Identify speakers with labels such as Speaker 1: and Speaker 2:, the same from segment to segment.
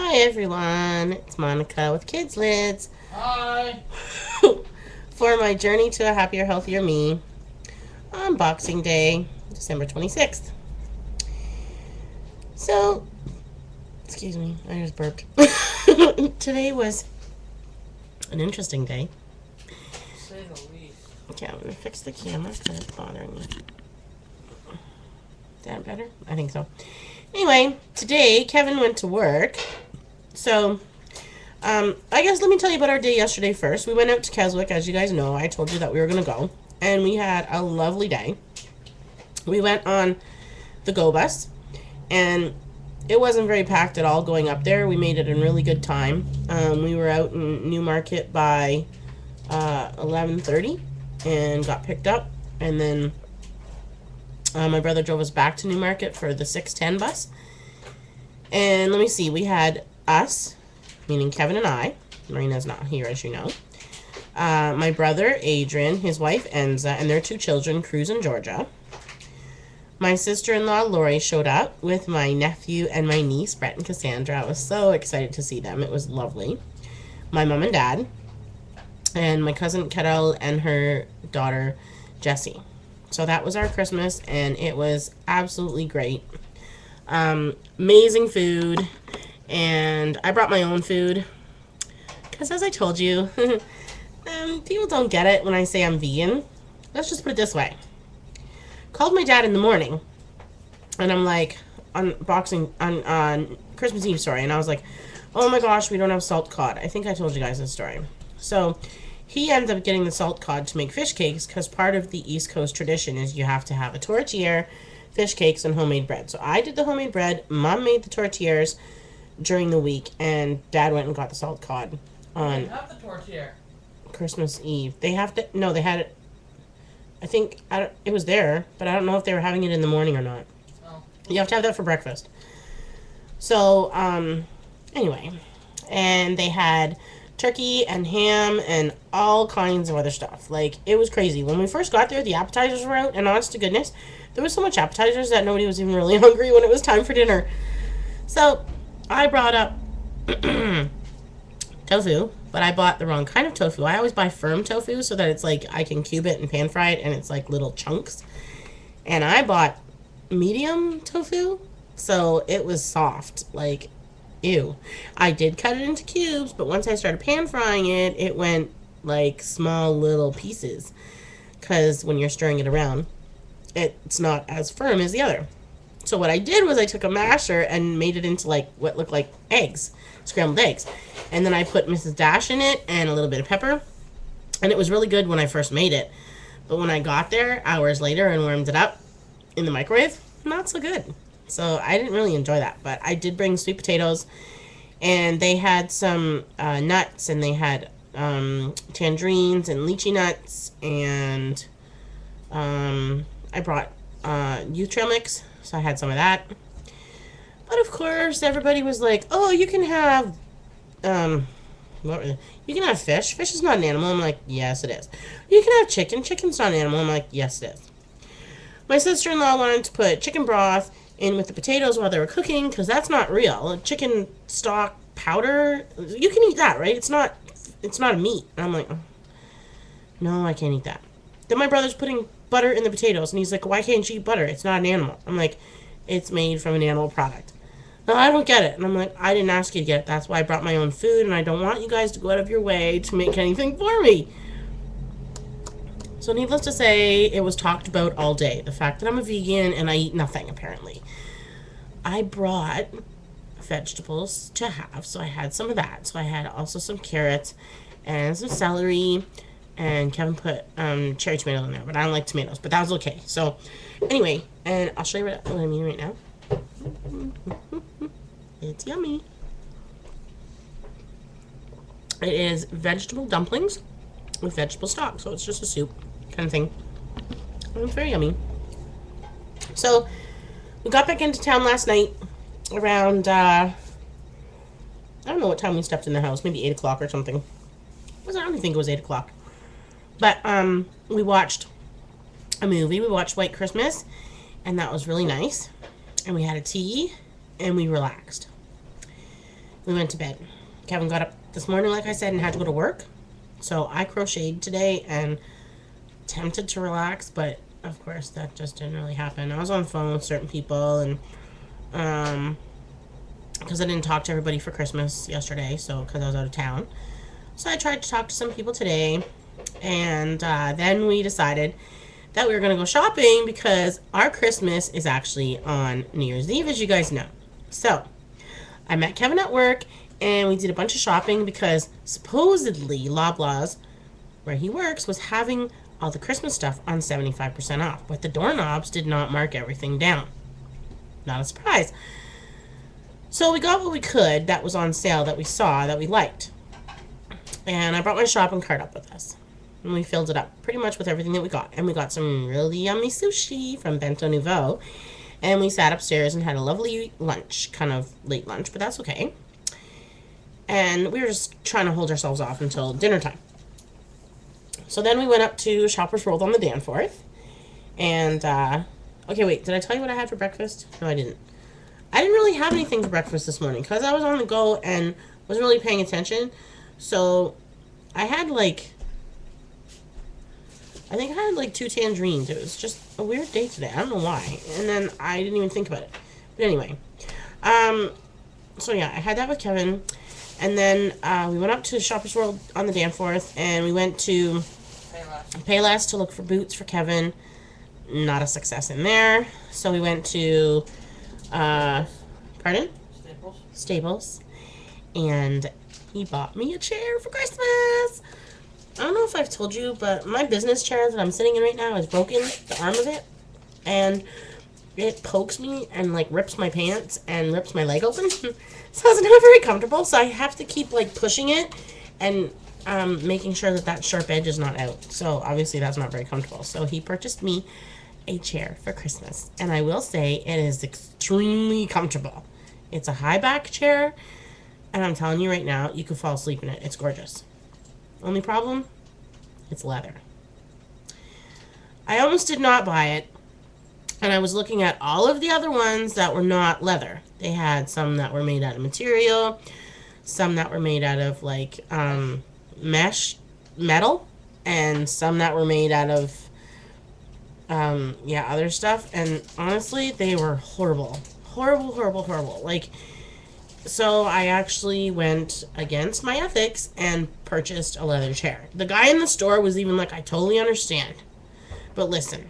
Speaker 1: Hi everyone, it's Monica with KydzLydz.
Speaker 2: Hi.
Speaker 1: For my journey to a happier, healthier me on Boxing Day, December 26th. So, excuse me, I just burped. Today was an interesting day.
Speaker 2: To say the least.
Speaker 1: Okay, I'm going to fix the camera because it's bothering me. Is that better? I think so. Anyway, today Kevin went to work. So, I guess let me tell you about our day yesterday first. We went out to Keswick, as you guys know. I told you that we were going to go. And we had a lovely day. We went on the GO bus. And it wasn't very packed at all going up there. We made it in really good time. We were out in Newmarket by 11:30 and got picked up. And then my brother drove us back to Newmarket for the 6:10 bus. And let me see. We had us, meaning Kevin and I. Marina's not here, as you know. My brother, Adrian, his wife, Enza, and their two children, Cruz and Georgia. My sister-in-law, Lori, showed up with my nephew and my niece, Brett and Cassandra. I was so excited to see them. It was lovely. My mom and dad. And my cousin, Carol, and her daughter, Jessie. So that was our Christmas, and it was absolutely great. Amazing food. And I brought my own food. Because as I told you, people don't get it when I say I'm vegan. Let's just put it this way. Called my dad in the morning, and I'm like, on Christmas Eve, sorry, and I was like, oh my gosh, we don't have salt cod. I think I told you guys this story. So he ends up getting the salt cod to make fish cakes, because part of the East Coast tradition is you have to have a tortilla, fish cakes, and homemade bread. So I did the homemade bread, Mom made the tortillas during the week, and Dad went and got the salt cod on
Speaker 2: They have the tortilla.
Speaker 1: Christmas Eve. They have to, no, they had it, I think, it was there, but I don't know if they were having it in the morning or not.
Speaker 2: Oh.
Speaker 1: You have to have that for breakfast. So, anyway, and they had turkey and ham and all kinds of other stuff. Like, it was crazy. When we first got there, the appetizers were out, and honest to goodness, there was so much appetizers that nobody was even really hungry when it was time for dinner. So, I brought up tofu, but I bought the wrong kind of tofu. I always buy firm tofu so that it's like I can cube it and pan fry it and it's like little chunks. And I bought medium tofu, so it was soft. Like, ew. I did cut it into cubes, but once I started pan frying it, it went like small little pieces. Because when you're stirring it around, it's not as firm as the other. So what I did was I took a masher and made it into like what looked like eggs, scrambled eggs. And then I put Mrs. Dash in it and a little bit of pepper. And it was really good when I first made it. But when I got there hours later and warmed it up in the microwave, not so good. So I didn't really enjoy that. But I did bring sweet potatoes. And they had some nuts, and they had tangerines and lychee nuts. And I brought youth trail mix. So I had some of that. But of course, everybody was like, oh, you can have you can have fish. Fish is not an animal. I'm like, yes, it is. You can have chicken. Chicken's not an animal. I'm like, yes, it is. My sister-in-law wanted to put chicken broth in with the potatoes while they were cooking, because that's not real. Chicken stock powder, you can eat that, right? It's not a meat. And I'm like, oh, no, I can't eat that. Then my brother's putting butter in the potatoes, and he's like, why can't you eat butter? It's not an animal. I'm like, it's made from an animal product. No, I don't get it. And I'm like, I didn't ask you to get it. That's why I brought my own food, and I don't want you guys to go out of your way to make anything for me. So needless to say, it was talked about all day. The fact that I'm a vegan and I eat nothing, apparently. I brought vegetables to have, so I had some of that. So I had also some carrots and some celery, and Kevin put cherry tomato in there, but I don't like tomatoes, but that was okay. So anyway, and I'll show you what I mean right now. It's yummy. It is vegetable dumplings with vegetable stock, so it's just a soup kind of thing. And it's very yummy. So we got back into town last night around I don't know what time we stepped in the house, maybe 8 o'clock or something. I don't even think it was 8 o'clock. But we watched a movie. We watched White Christmas, and that was really nice. And we had a tea, and we relaxed. we went to bed. Kevin got up this morning, like I said, and had to go to work. So I crocheted today and tempted to relax, but of course that just didn't really happen. I was on the phone with certain people, and because I didn't talk to everybody for Christmas yesterday, so because I was out of town. So I tried to talk to some people today, and then we decided that we were going to go shopping because our Christmas is actually on New Year's Eve, as you guys know. So I met Kevin at work, and we did a bunch of shopping because supposedly Loblaws, where he works, was having all the Christmas stuff on 75% off, but the doorknobs did not mark everything down. Not a surprise. So we got what we could that was on sale, that we saw, that we liked. And I brought my shopping cart up with us. And we filled it up pretty much with everything that we got. And we got some really yummy sushi from Bento Nouveau. And we sat upstairs and had a lovely lunch, kind of late lunch, but that's okay. And we were just trying to hold ourselves off until dinner time. So then we went up to Shoppers World on the Danforth. And, okay, wait, did I tell you what I had for breakfast? No, I didn't. I didn't really have anything for breakfast this morning because I was on the go and wasn't really paying attention. So I had I think I had like 2 tangerines. It was just a weird day today. I don't know why. And then I didn't even think about it. But anyway. So yeah, I had that with Kevin. And then we went up to Shoppers World on the Danforth, and we went to Payless to look for boots for Kevin. Not a success in there. So we went to pardon? Staples. And he bought me a chair for Christmas. I don't know if I've told you, but my business chair that I'm sitting in right now is broken, the arm of it. And it pokes me and like rips my pants and rips my leg open. So it's not very comfortable. So I have to keep like pushing it and making sure that that sharp edge is not out. So obviously that's not very comfortable. So he purchased me a chair for Christmas. And I will say it is extremely comfortable. It's a high back chair. And I'm telling you right now, you could fall asleep in it. It's gorgeous. Only problem? It's leather. I almost did not buy it. And I was looking at all of the other ones that were not leather. They had some that were made out of material. Some that were made out of like mesh, metal. And some that were made out of other stuff. And honestly, they were horrible. Horrible, horrible, horrible. Like, so I actually went against my ethics and purchased a leather chair. The guy in the store was even like, I totally understand. But listen,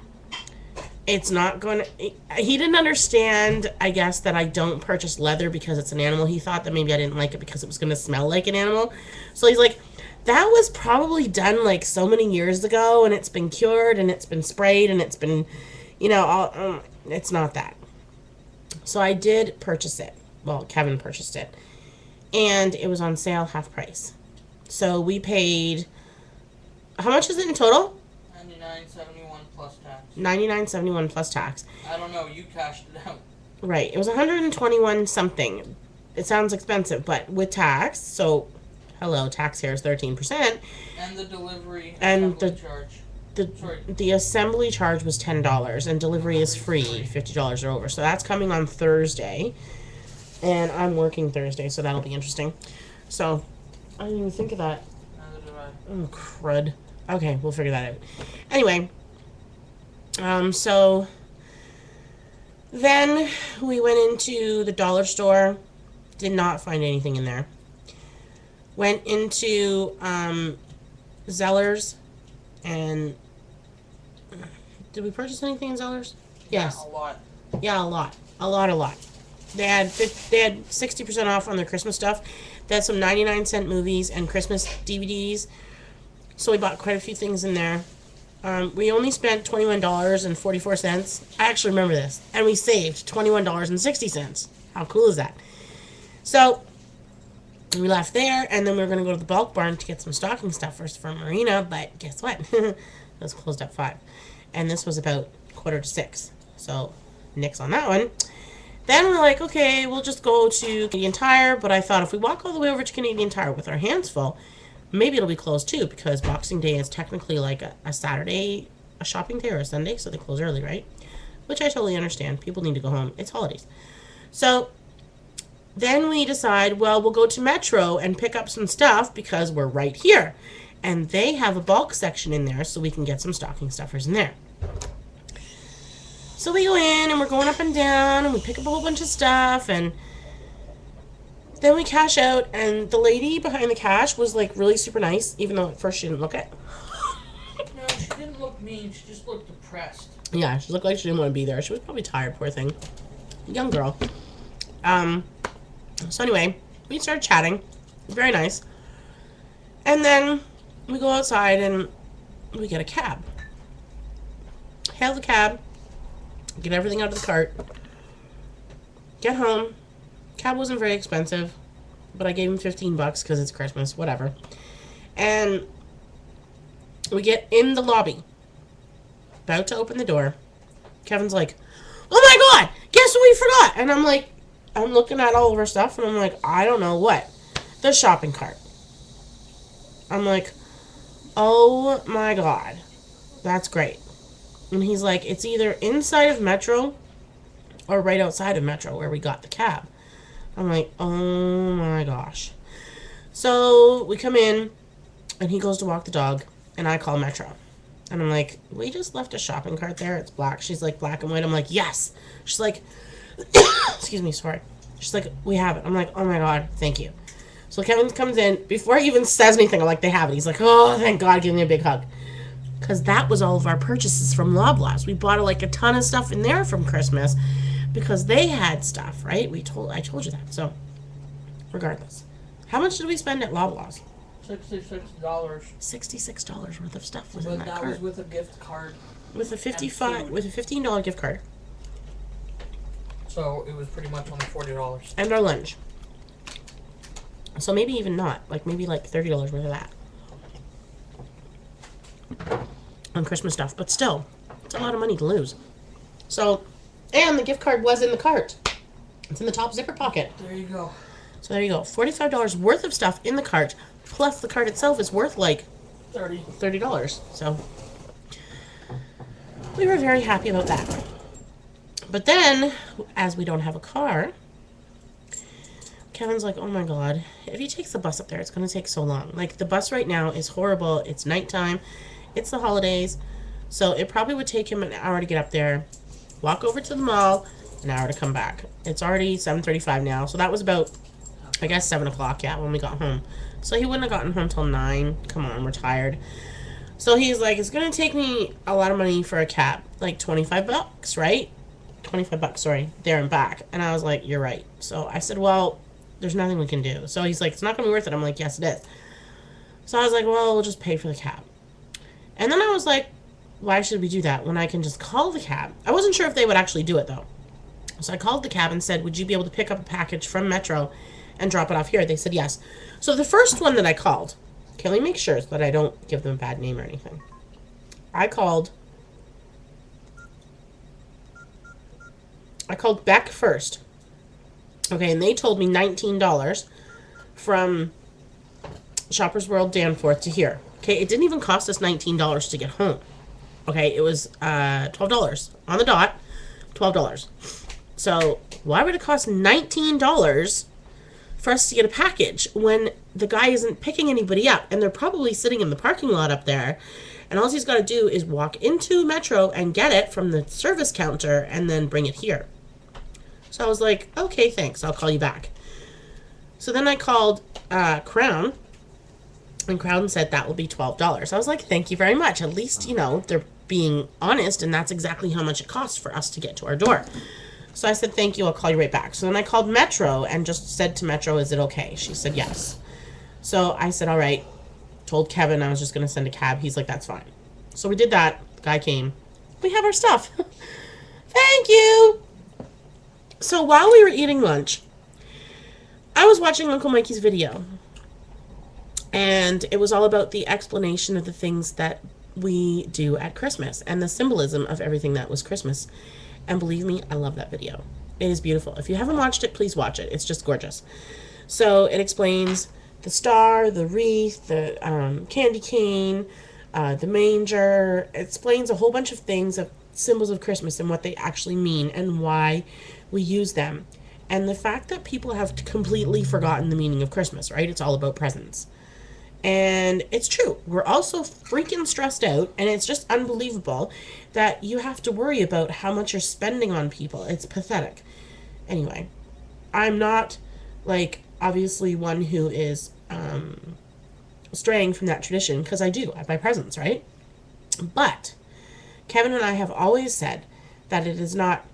Speaker 1: it's not going to... He didn't understand, I guess, that I don't purchase leather because it's an animal. He thought that maybe I didn't like it because it was going to smell like an animal. So he's like, that was probably done like so many years ago, and it's been cured, and it's been sprayed, and it's been, you know, all, it's not that. So I did purchase it. Well, Kevin purchased it. And it was on sale half price. So we paid... How much is it in total?
Speaker 2: $99.71 plus tax.
Speaker 1: $99.71 plus tax.
Speaker 2: I don't know. You cashed it out.
Speaker 1: Right. It was $121 something. It sounds expensive, but with tax, so... Hello, tax here is 13%.
Speaker 2: And the delivery
Speaker 1: and
Speaker 2: charge.
Speaker 1: The assembly charge was $10, and delivery is free, $50 or over. So that's coming on Thursday. And I'm working Thursday, so that'll be interesting. So, I didn't even think of that.
Speaker 2: Neither did I.
Speaker 1: Oh, crud. Okay, we'll figure that out. Anyway, so then we went into the dollar store. Did not find anything in there. Went into Zellers, and did we purchase anything in Zellers? Yes.
Speaker 2: Yeah, a lot.
Speaker 1: Yeah, a lot. They had 60% off on their Christmas stuff. They had some 99-cent movies and Christmas DVDs. So we bought quite a few things in there. We only spent $21.44. I actually remember this. And we saved $21.60. How cool is that? So we left there, and then we were going to go to the bulk barn to get some stocking stuffers for Marina. But guess what? It was closed at 5. And this was about 5:45. So nix on that one. Then we're like, okay, we'll just go to Canadian Tire. But I thought if we walk all the way over to Canadian Tire with our hands full, maybe it'll be closed too, because Boxing Day is technically like a Saturday, a shopping day, or a Sunday, so they close early, right? Which I totally understand. People need to go home. It's holidays. So then we decide, well, we'll go to Metro and pick up some stuff because we're right here. And they have a bulk section in there, so we can get some stocking stuffers in there. So we go in, and we're going up and down, and we pick up a whole bunch of stuff, and then we cash out, and the lady behind the cash was, like, really super nice, even though at first she didn't look it.
Speaker 2: No, she didn't look mean. She just looked depressed.
Speaker 1: Yeah, she looked like she didn't want to be there. She was probably tired, poor thing. Young girl. So anyway, we started chatting. Very nice. And then we go outside and we get a cab. Hail the cab. Get everything out of the cart. Get home. Cab wasn't very expensive, but I gave him $15 because it's Christmas. Whatever. And we get in the lobby. About to open the door. Kevin's like, oh my god, guess what we forgot? And I'm like, I'm looking at all of our stuff, and I'm like, I don't know what. The shopping cart. I'm like, oh my god, that's great. And he's like, it's either inside of Metro or right outside of Metro where we got the cab. I'm like, oh my gosh. So we come in, and he goes to walk the dog, and I call Metro. And I'm like, we just left a shopping cart there. It's black. She's like, black and white. I'm like, yes. She's like, excuse me, sorry. She's like, we have it. I'm like, oh my god, thank you. So Kevin comes in. Before he even says anything, I'm like, they have it. He's like, oh, thank God, give me a big hug. Because that was all of our purchases from Loblaws. We bought like a ton of stuff in there from Christmas because they had stuff, right? I told you that. So, regardless. How much did we spend at Loblaws?
Speaker 2: $66.
Speaker 1: $66 worth of stuff was in
Speaker 2: But
Speaker 1: that
Speaker 2: that
Speaker 1: cart.
Speaker 2: was with a gift card.
Speaker 1: With a $15 gift card.
Speaker 2: So it was pretty much only $40.
Speaker 1: And our lunch. So maybe even not. Like maybe like $30 worth of that. On Christmas stuff. But still, it's a lot of money to lose. So, and the gift card was in the cart. It's in the top zipper pocket.
Speaker 2: There you go.
Speaker 1: So there you go. $45 worth of stuff in the cart. Plus the cart itself is worth like $30. So we were very happy about that. But then, as we don't have a car, Kevin's like, oh my god, if he takes the bus up there, it's going to take so long. Like, the bus right now is horrible. It's nighttime. It's the holidays. So it probably would take him an hour to get up there, walk over to the mall, an hour to come back. It's already 7:35 now. So that was about, I guess, 7 o'clock, yeah, when we got home. So he wouldn't have gotten home till 9. Come on, we're tired. So he's like, it's going to take me a lot of money for a cab. Like $25, right? $25, sorry, there and back. And I was like, you're right. So I said, well, there's nothing we can do. So he's like, it's not going to be worth it. I'm like, yes, it is. So I was like, well, we'll just pay for the cab. And then I was like, why should we do that when I can just call the cab? I wasn't sure if they would actually do it, though. So I called the cab and said, would you be able to pick up a package from Metro and drop it off here? They said yes. So the first one that I called, okay, let me make sure so that I don't give them a bad name or anything. I called Beck first. Okay, and they told me $19 from Shoppers World Danforth to here. Okay, it didn't even cost us $19 to get home. Okay, it was $12 on the dot, $12. So why would it cost $19 for us to get a package when the guy isn't picking anybody up and they're probably sitting in the parking lot up there, and all he's got to do is walk into Metro and get it from the service counter and then bring it here. So I was like, okay, thanks, I'll call you back. So then I called Crown, and Crown said that will be $12. I was like, thank you very much. At least, you know, they're being honest, and that's exactly how much it costs for us to get to our door. So I said, thank you, I'll call you right back. So then I called Metro and just said to Metro, is it okay? She said yes. So I said, all right. Told Kevin I was just going to send a cab. He's like, that's fine. So we did that. The guy came. We have our stuff. Thank you. So while we were eating lunch, I was watching Uncle Mikey's video. And it was all about the explanation of the things that we do at Christmas and the symbolism of everything that was Christmas. And believe me, I love that video. It is beautiful. If you haven't watched it, please watch it. It's just gorgeous. So it explains the star, the wreath, the candy cane, the manger. It explains a whole bunch of things of symbols of Christmas and what they actually mean and why we use them. And the fact that people have completely forgotten the meaning of Christmas, right? It's all about presents. And it's true. We're also freaking stressed out, and it's just unbelievable that you have to worry about how much you're spending on people. It's pathetic. Anyway, I'm not, like, obviously one who is straying from that tradition, because I do. I buy presents, right? But Kevin and I have always said that it is not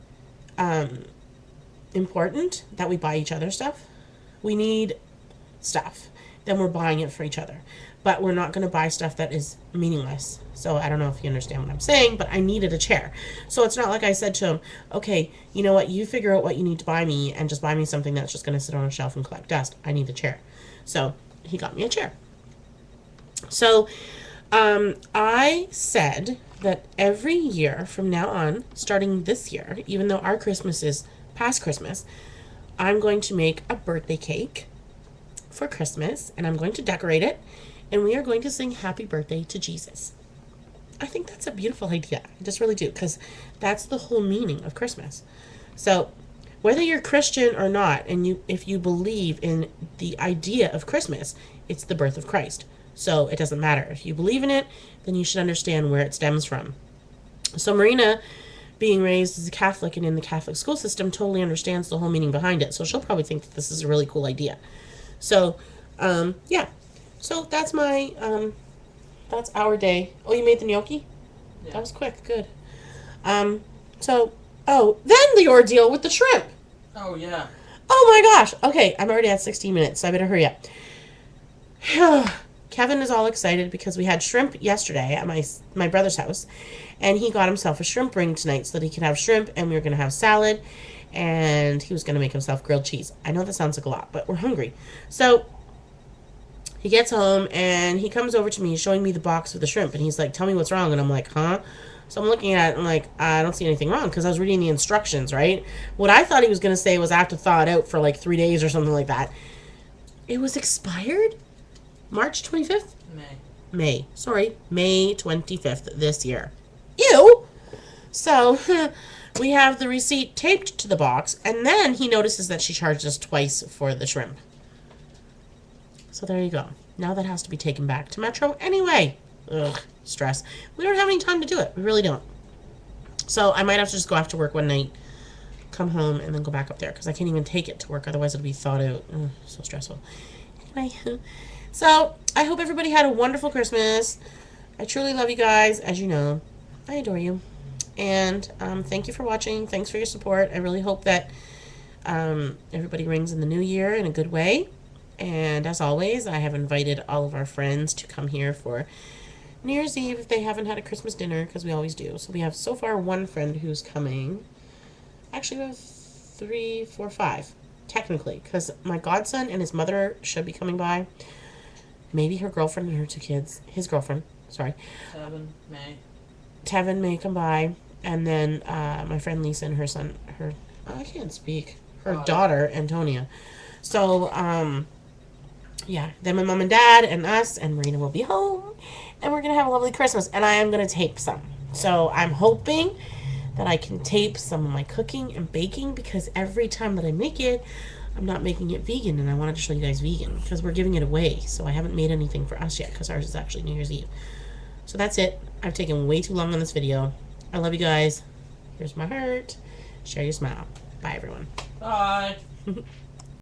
Speaker 1: important that we buy each other stuff. We need stuff. Then we're buying it for each other. But we're not going to buy stuff that is meaningless. So I don't know if you understand what I'm saying, but I needed a chair. So it's not like I said to him, okay, you know what, you figure out what you need to buy me and just buy me something that's just going to sit on a shelf and collect dust. I need a chair. So he got me a chair. So I said that every year from now on, starting this year, even though our Christmas is past Christmas, I'm going to make a birthday cake for Christmas, and I'm going to decorate it, and we are going to sing happy birthday to Jesus. I think that's a beautiful idea. I just really do, because that's the whole meaning of Christmas. So whether you're Christian or not, and if you believe in the idea of Christmas, it's the birth of Christ. So it doesn't matter. If you believe in it, then you should understand where it stems from. So Marina, being raised as a Catholic and in the Catholic school system, totally understands the whole meaning behind it. So she'll probably think that this is a really cool idea. So, yeah. So that's that's our day. Oh, you made the gnocchi? Yeah. That was quick. Good. Then the ordeal with the shrimp.
Speaker 2: Oh, yeah.
Speaker 1: Oh my gosh. Okay, I'm already at 16 minutes, so I better hurry up. Kevin is all excited because we had shrimp yesterday at my brother's house, and he got himself a shrimp ring tonight so that he could have shrimp, and we were going to have salad, and he was going to make himself grilled cheese. I know that sounds like a lot, but we're hungry. So he gets home, and he comes over to me showing me the box of the shrimp, and he's like, tell me what's wrong, and I'm like, huh? So I'm looking at it, and like, I don't see anything wrong, because I was reading the instructions, right? What I thought he was going to say was I have to thaw it out for like 3 days or something like that. It was expired? March 25th? May 25th this year. Ew! So, we have the receipt taped to the box, and then he notices that she charged us twice for the shrimp. So there you go. Now that has to be taken back to Metro anyway. Ugh, stress. We don't have any time to do it. We really don't. So I might have to just go after work one night, come home, and then go back up there, because I can't even take it to work. Otherwise, it'll be thawed out. Ugh, so stressful. Anyway, so I hope everybody had a wonderful Christmas. I truly love you guys, as you know. I adore you. And thank you for watching. Thanks for your support. I really hope that everybody rings in the new year in a good way. And as always, I have invited all of our friends to come here for New Year's Eve if they haven't had a Christmas dinner, because we always do. So we have so far one friend who's coming. Actually, we have 3, 4, 5, technically, because my godson and his mother should be coming by. Maybe her girlfriend and her 2 kids. His girlfriend, sorry. Tevin may come by. And then my friend Lisa and her son, I can't speak, her daughter, Antonia. So, yeah, then my mom and dad and us and Marina will be home. And we're going to have a lovely Christmas. And I am going to tape some. So I'm hoping that I can tape some of my cooking and baking, because every time that I make it, I'm not making it vegan, and I wanted to show you guys vegan because we're giving it away. So I haven't made anything for us yet because ours is actually New Year's Eve. So that's it. I've taken way too long on this video. I love you guys. Here's my heart. Share your smile. Bye, everyone.
Speaker 2: Bye.